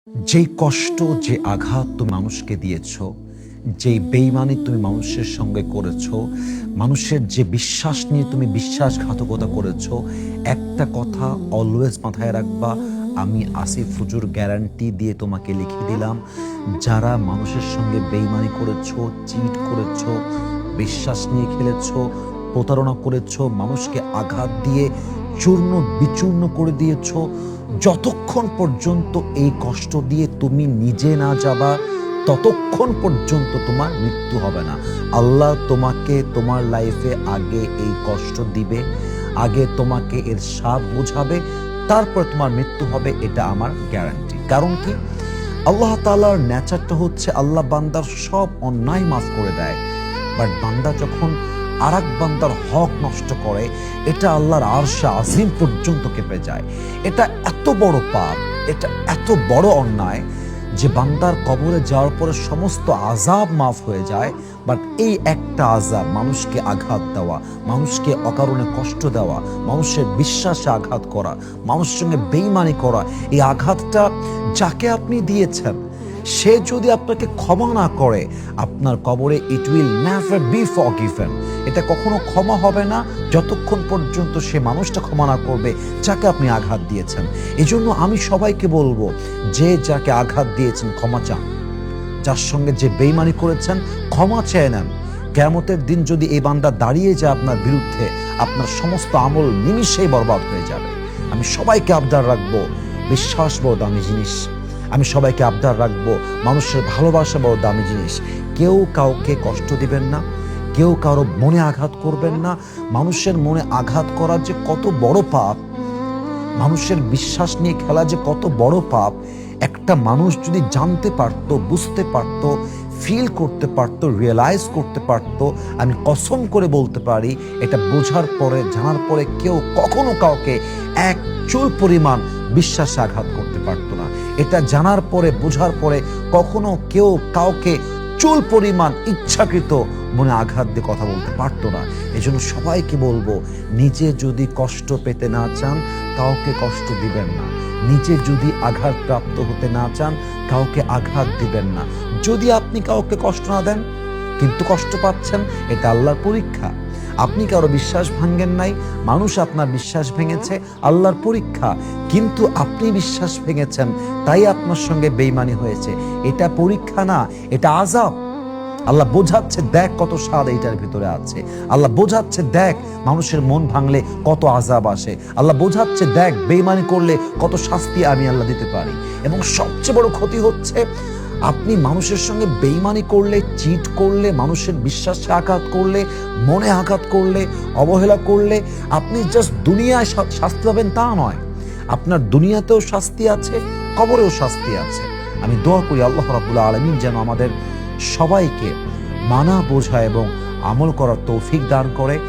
যেই কষ্ট, যে আঘাত তুমি মানুষকে দিয়েছ, যেই বেইমানি তুমি মানুষের সঙ্গে করেছ, মানুষের যে বিশ্বাস নিয়ে তুমি বিশ্বাসঘাতকতা করেছ, একটা কথা অলওয়েজ মাথায় রাখবা, আমি আসিফ হুজুর গ্যারান্টি দিয়ে তোমাকে লিখে দিলাম, যারা মানুষের সঙ্গে বেইমানি করেছ, চিট করেছ, বিশ্বাস নিয়ে খেলেছ, প্রতারণা করেছ, মানুষকে আঘাত দিয়ে চূর্ণ বিচূর্ণ করে দিয়েছ, যতক্ষণ পর্যন্ত এই কষ্ট দিয়ে তুমি নিজে না যাবা ততক্ষণ পর্যন্ত তোমার মৃত্যু হবে না। আল্লাহ তোমাকে তোমার লাইফে আগে এই কষ্ট দিবে, আগে তোমাকে এর স্বাদ বোঝাবে, তারপর তোমার মৃত্যু হবে, এটা আমার গ্যারান্টি। কারণ কি, আল্লাহ তাআলার নেচারটা হচ্ছে আল্লাহ বান্দার সব অন্যায় মাফ করে দেয়, বাট বান্দা যখন আরেক বান্দার হক নষ্ট করে, এটা আল্লাহর আরশে আজিম পর্যন্ত কেঁপে যায়। এটা এত বড় পাপ, এটা এত বড় অন্যায় যে বান্দার কবরে যাওয়ার পরে সমস্ত আযাব মাফ হয়ে যায়, বাট এই একটা আযাব, মানুষকে আঘাত দেওয়া, মানুষকে অকারণে কষ্ট দেওয়া, মানুষের বিশ্বাসে আঘাত করা, মানুষের সঙ্গে বেইমানি করা, এই আঘাতটা যাকে আপনি দিয়েছেন সে যদি আপনাকে ক্ষমা না করে, আপনার কবরে it will never be forgiven. এটা কখনো ক্ষমা হবে না যতক্ষণ পর্যন্ত সে মানুষটা ক্ষমা না করবে যাকে আপনি আঘাত দিয়েছেন। এজন্য আমি সবাইকে বলবো, যে যাকে আঘাত দিয়েছেন ক্ষমা চান, যার সঙ্গে যে বেইমানি করেছেন ক্ষমা চেয়ে নেন। কিয়ামতের দিন যদি এই বান্দা দাঁড়িয়ে যায় আপনার বিরুদ্ধে, আপনার সমস্ত আমল নিমিষেই বরবাদ হয়ে যাবে। আমি সবাইকে আবদার রাখবো, বিশ্বাস বড় দামি জিনিস। আমি সবাইকে আবদার রাখবো, মানুষের ভালোবাসা বড় দামি জিনিস। কেউ কাউকে কষ্ট দিবেন না, কেউ কারো মনে আঘাত করবেন না। মানুষের মনে আঘাত করা যে কত বড় পাপ, মানুষের বিশ্বাস নিয়ে খেলা যে কত বড় পাপ, একটা মানুষ যদি জানতে পারতো, বুঝতে পারতো, ফিল করতে পারতো, রিয়েলাইজ করতে পারতো, আমি কসম করে বলতে পারি, এটা বোঝার পরে, জানার পরে কেউ কখনো কাউকে এক চুল পরিমাণ বিশ্বাসে আঘাত করতে পারতো না। এটা জানার পরে, বোঝার পরে কখনো কেউ কাউকে চুল পরিমাণ ইচ্ছাকৃত মনে আঘাত দিয়ে কথা বলতে পারতো না। এজন্য সবাইকে বলবো, নিজে যদি কষ্ট পেতে না চান কাউকে কষ্ট দিবেন না, নিজে যদি আঘাতপ্রাপ্ত হতে না চান কাউকে আঘাত দিবেন না। যদি আপনি কাউকে কষ্ট না দেন কিন্তু কষ্ট পাচ্ছেন, এটা আল্লাহর পরীক্ষা। আপনি কারো বিশ্বাস ভাঙেন নাই, মানুষ আপনার বিশ্বাস ভেঙেছে, আল্লাহর পরীক্ষা। কিন্তু আপনি বিশ্বাস ভেঙেছেন, তাই আপনার সঙ্গে বেইমানি হয়েছে। এটা পরীক্ষা না, এটা আযাব। আল্লাহ বোঝাচ্ছে, দেখ কত স্বাদ এইটার ভিতরে আছে। আল্লাহ বোঝাচ্ছে, দেখ মানুষের মন ভাঙলে কত আযাব আসে। আল্লাহ বোঝাচ্ছে, দেখ বেইমানি করলে কত শাস্তি আমি আল্লাহ দিতে পারি। এবং সবচেয়ে বড় ক্ষতি হচ্ছে, আপনি মানুষের সঙ্গে বেইমানি করলে, চিট করলে, মানুষের বিশ্বাসে আঘাত করলে, মনে আঘাত করলে, অবহেলা করলে আপনি জাস্ট দুনিয়ায় শাস্তি পাবেন তা নয়, আপনার দুনিয়াতেও শাস্তি আছে, কবরেও শাস্তি আছে। আমি দোয়া করি আল্লাহ রাব্বুল আলামিন যেন আমাদের সবাইকে মানা, বোঝা এবং আমল করার তৌফিক দান করে।